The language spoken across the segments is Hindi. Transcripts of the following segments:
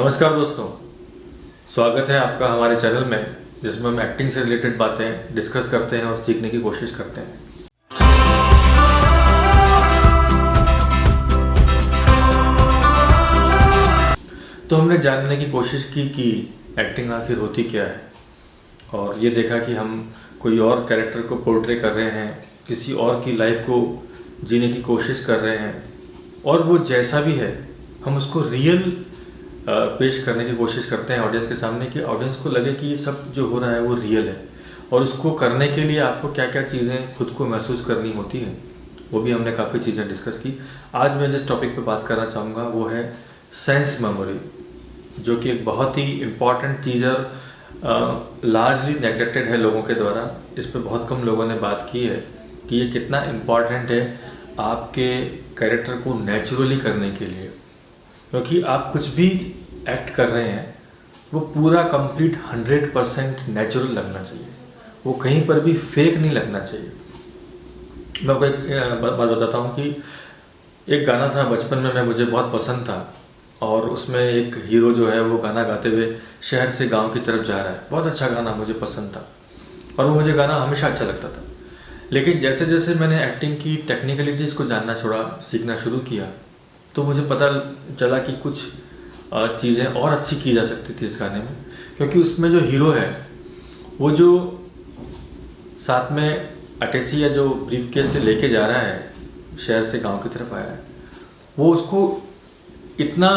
नमस्कार दोस्तों, स्वागत है आपका हमारे चैनल में जिसमें हम एक्टिंग से रिलेटेड बातें डिस्कस करते हैं और सीखने की कोशिश करते हैं। तो हमने जानने की कोशिश की कि एक्टिंग आखिर होती क्या है, और ये देखा कि हम कोई और कैरेक्टर को पोर्ट्रे कर रहे हैं, किसी और की लाइफ को जीने की कोशिश कर रहे हैं, और वो जैसा भी है हम उसको रियल पेश करने की कोशिश करते हैं ऑडियंस के सामने, कि ऑडियंस को लगे कि ये सब जो हो रहा है वो रियल है। और उसको करने के लिए आपको क्या क्या चीज़ें खुद को महसूस करनी होती हैं, वो भी हमने काफ़ी चीज़ें डिस्कस की। आज मैं जिस टॉपिक पे बात करना चाहूँगा वो है सेंस मेमोरी, जो कि एक बहुत ही इम्पॉर्टेंट चीज़ और लार्जली नेगलेक्टेड है लोगों के द्वारा। इस पर बहुत कम लोगों ने बात की है कि ये कितना इम्पॉर्टेंट है आपके कैरेक्टर को नेचुरली करने के लिए, क्योंकि आप कुछ भी एक्ट कर रहे हैं वो पूरा कंप्लीट 100% नेचुरल लगना चाहिए, वो कहीं पर भी फेक नहीं लगना चाहिए। मैं आपको एक बात बताता हूँ कि एक गाना था बचपन में मुझे बहुत पसंद था, और उसमें एक हीरो जो है वो गाना गाते हुए शहर से गांव की तरफ जा रहा है। बहुत अच्छा गाना, मुझे पसंद था और वो मुझे गाना हमेशा अच्छा लगता था। लेकिन जैसे जैसे मैंने एक्टिंग की टेक्निकलिटीज़ को जानना छोड़ा, सीखना शुरू किया, तो मुझे पता चला कि कुछ चीज़ें और अच्छी की जा सकती थी इस गाने में। क्योंकि उसमें जो हीरो है वो जो साथ में अटैची या जो ब्रीफकेस से लेके जा रहा है, शहर से गांव की तरफ आया है, वो उसको इतना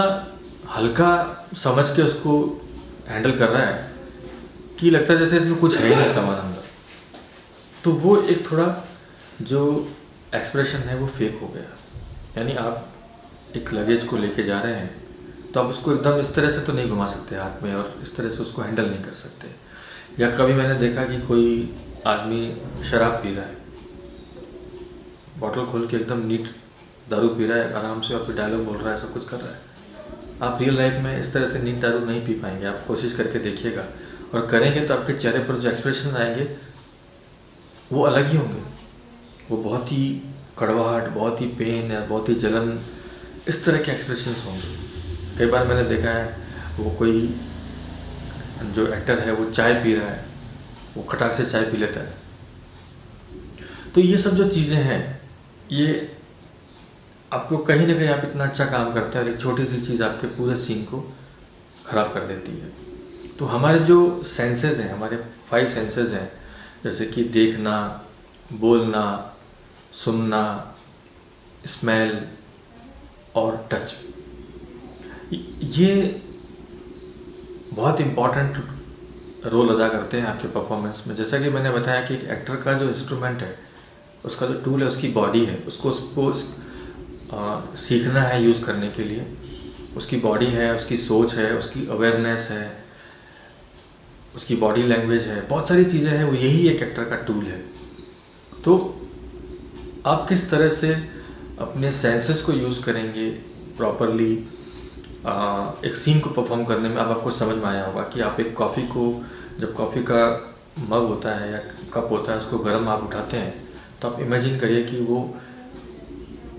हल्का समझ के उसको हैंडल कर रहा है कि लगता है जैसे इसमें कुछ है ही नहीं सामान अंदर। तो वो एक थोड़ा जो एक्सप्रेशन है वो फेक हो गया। यानी आप एक लगेज को लेके जा रहे हैं तो आप उसको एकदम इस तरह से तो नहीं घुमा सकते हाथ में, और इस तरह से उसको हैंडल नहीं कर सकते। या कभी मैंने देखा कि कोई आदमी शराब पी रहा है, बॉटल खोल के एकदम नीट दारू पी रहा है आराम से, और फिर डायलॉग बोल रहा है, सब कुछ कर रहा है। आप रियल लाइफ में इस तरह से नीट दारू नहीं पी पाएंगे। आप कोशिश करके देखिएगा, और करेंगे तो आपके चेहरे पर जो एक्सप्रेशन आएंगे वो अलग ही होंगे। वो बहुत ही कड़वाहट, बहुत ही पेन या बहुत ही जलन, इस तरह के एक्सप्रेशंस होंगे। कई बार मैंने देखा है वो कोई जो एक्टर है वो चाय पी रहा है, वो खटाक से चाय पी लेता है। तो ये सब जो चीज़ें हैं ये आपको कहीं ना कहीं, आप इतना अच्छा काम करते हैं और एक छोटी सी चीज़ आपके पूरे सीन को ख़राब कर देती है। तो हमारे जो सेंसेस हैं, हमारे 5 सेंसेस हैं, जैसे कि देखना, बोलना, सुनना, स्मेल और टच, ये बहुत इम्पॉर्टेंट रोल अदा करते हैं आपके परफॉर्मेंस में। जैसा कि मैंने बताया कि एक एक्टर का जो इंस्ट्रूमेंट है, उसका जो टूल है, उसकी बॉडी है, उसको सीखना है यूज़ करने के लिए। उसकी बॉडी है, उसकी सोच है, उसकी अवेयरनेस है, उसकी बॉडी लैंग्वेज है, बहुत सारी चीज़ें हैं, वो यही एक एक्टर का टूल है। तो आप किस तरह से अपने सेंसेस को यूज़ करेंगे प्रॉपरली एक सीन को परफॉर्म करने में, अब आपको समझ में आया होगा कि आप एक कॉफ़ी को, जब कॉफ़ी का मग होता है या कप होता है, उसको गर्म आप उठाते हैं, तो आप इमेजिन करिए कि वो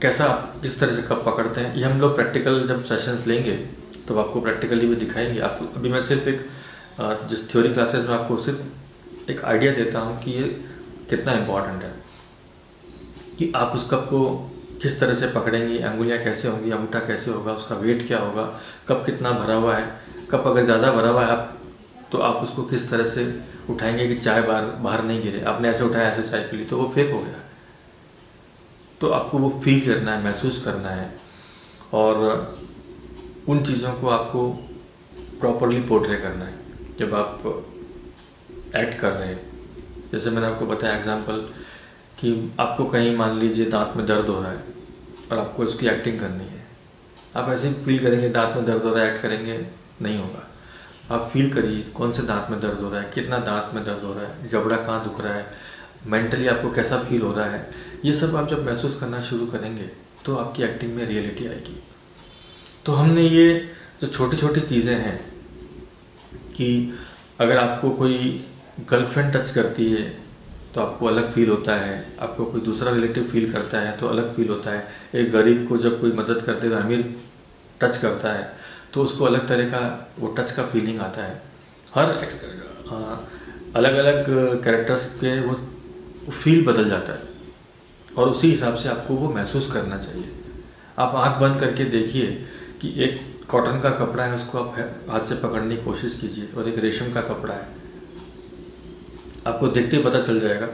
कैसा, आप किस तरह से कप पकड़ते हैं। ये हम लोग प्रैक्टिकल जब सेशंस लेंगे तो आपको प्रैक्टिकली भी दिखाएंगे। आपको अभी मैं सिर्फ एक जिस थ्योरी क्लासेस में आपको सिर्फ एक आइडिया देता हूँ कि ये कितना इम्पॉर्टेंट है कि आप उस कप को किस तरह से पकड़ेंगे, अंगुलियां कैसे होंगी, अंगूठा कैसे होगा, उसका वेट क्या होगा, कप कितना भरा हुआ है। कप अगर ज़्यादा भरा हुआ है आप, तो आप उसको किस तरह से उठाएंगे कि चाय बाहर नहीं गिरे। आपने ऐसे उठाया, ऐसे चाय पी ली, तो वो फेक हो गया। तो आपको वो फील करना है, महसूस करना है, और उन चीज़ों को आपको प्रॉपरली पोर्ट्रे करना है जब आप एक्ट कर रहे हैं। जैसे मैंने आपको बताया एग्जाम्पल कि आपको कहीं मान लीजिए दांत में दर्द हो रहा है और आपको उसकी एक्टिंग करनी है। आप ऐसे ही फील करेंगे दांत में दर्द हो रहा है, एक्ट करेंगे, नहीं होगा। आप फील करिए कौन से दांत में दर्द हो रहा है, कितना दांत में दर्द हो रहा है, जबड़ा कहाँ दुख रहा है, मेंटली आपको कैसा फील हो रहा है। ये सब आप जब महसूस करना शुरू करेंगे तो आपकी एक्टिंग में रियलिटी आएगी। तो हमने ये जो छोटी छोटी चीज़ें हैं कि अगर आपको कोई गर्लफ्रेंड टच करती है तो आपको अलग फील होता है, आपको कोई दूसरा रिलेटिव फील करता है तो अलग फील होता है। एक गरीब को जब कोई मदद करते हुए अमीर टच करता है तो उसको अलग तरह का वो टच का फीलिंग आता है। हर अलग अलग कैरेक्टर्स के वो फील बदल जाता है और उसी हिसाब से आपको वो महसूस करना चाहिए। आप आंख बंद करके देखिए कि एक कॉटन का कपड़ा है, उसको आप हाथ से पकड़ने की कोशिश कीजिए, और एक रेशम का कपड़ा है, आपको देखते ही पता चल जाएगा,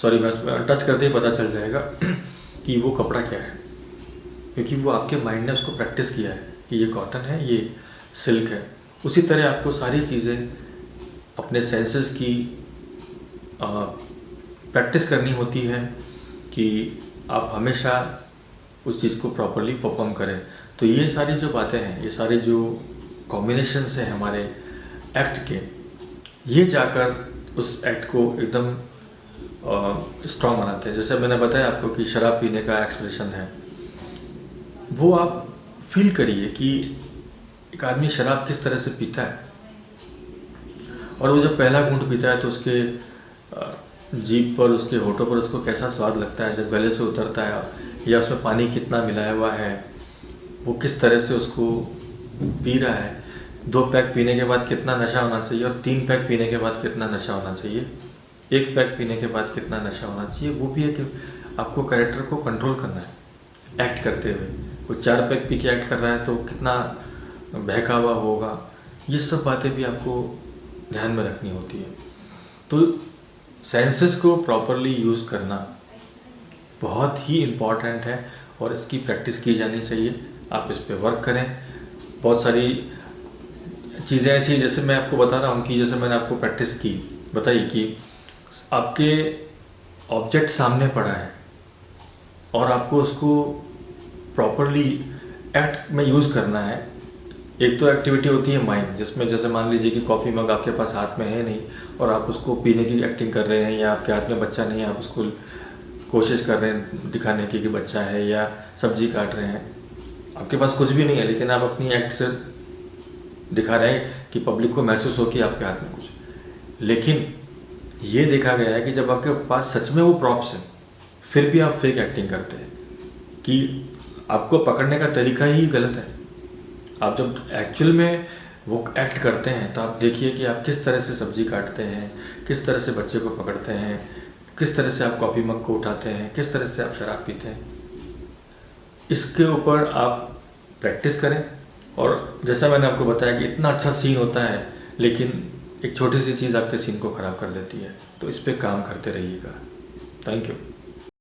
सॉरी मैं टच करते ही पता चल जाएगा कि वो कपड़ा क्या है, क्योंकि वो आपके माइंड ने उसको प्रैक्टिस किया है कि ये कॉटन है, ये सिल्क है। उसी तरह आपको सारी चीज़ें अपने सेंसेस की प्रैक्टिस करनी होती है कि आप हमेशा उस चीज़ को प्रॉपरली परफॉर्म करें। तो ये सारी जो बातें हैं, ये सारे जो कॉम्बिनेशंस हैं हमारे एक्ट के, ये जाकर उस एक्ट को एकदम स्ट्रॉन्ग बनाते हैं। जैसे मैंने बताया आपको कि शराब पीने का एक्सप्रेशन है, वो आप फील करिए कि एक आदमी शराब किस तरह से पीता है, और वो जब पहला घूंट पीता है तो उसके जीभ पर, उसके होठों पर उसको कैसा स्वाद लगता है जब गले से उतरता है, या उसमें पानी कितना मिलाया हुआ है, वो किस तरह से उसको पी रहा है, 2 पैक पीने के बाद कितना नशा होना चाहिए, और 3 पैक पीने के बाद कितना नशा होना चाहिए, 1 पैक पीने के बाद कितना नशा होना चाहिए। वो भी है कि आपको कैरेक्टर को कंट्रोल करना है एक्ट करते हुए। वो 4 पैक पी के एक्ट कर रहा है तो कितना बहका हुआ होगा, ये सब बातें भी आपको ध्यान में रखनी होती है। तो सेंसेस को प्रॉपरली यूज़ करना बहुत ही इम्पॉर्टेंट है और इसकी प्रैक्टिस की जानी चाहिए। आप इस पे वर्क करें। बहुत सारी चीज़ें ऐसी, जैसे मैं आपको बता रहा हूँ कि जैसे मैंने आपको प्रैक्टिस की बताई कि आपके ऑब्जेक्ट सामने पड़ा है और आपको उसको प्रॉपरली एक्ट में यूज़ करना है। एक तो एक्टिविटी होती है माइंड, जिसमें जैसे मान लीजिए कि कॉफ़ी मग आपके पास हाथ में है नहीं और आप उसको पीने की एक्टिंग कर रहे हैं, या आपके हाथ में बच्चा नहीं है, आप उसको कोशिश कर रहे हैं दिखाने की कि बच्चा है, या सब्जी काट रहे हैं, आपके पास कुछ भी नहीं है लेकिन आप अपनी एक्ट से दिखा रहे हैं कि पब्लिक को महसूस हो कि आपके हाथ में कुछ। लेकिन ये देखा गया है कि जब आपके पास सच में वो प्रॉप्स है फिर भी आप फेक एक्टिंग करते हैं, कि आपको पकड़ने का तरीका ही गलत है। आप जब एक्चुअल में वो एक्ट करते हैं तो आप देखिए कि आप किस तरह से सब्जी काटते हैं, किस तरह से बच्चे को पकड़ते हैं, किस तरह से आप कॉफ़ी मग को उठाते हैं, किस तरह से आप शराब पीते हैं। इसके ऊपर आप प्रैक्टिस करें। और जैसा मैंने आपको बताया कि इतना अच्छा सीन होता है लेकिन एक छोटी सी चीज़ आपके सीन को ख़राब कर देती है, तो इस पे काम करते रहिएगा। Thank you.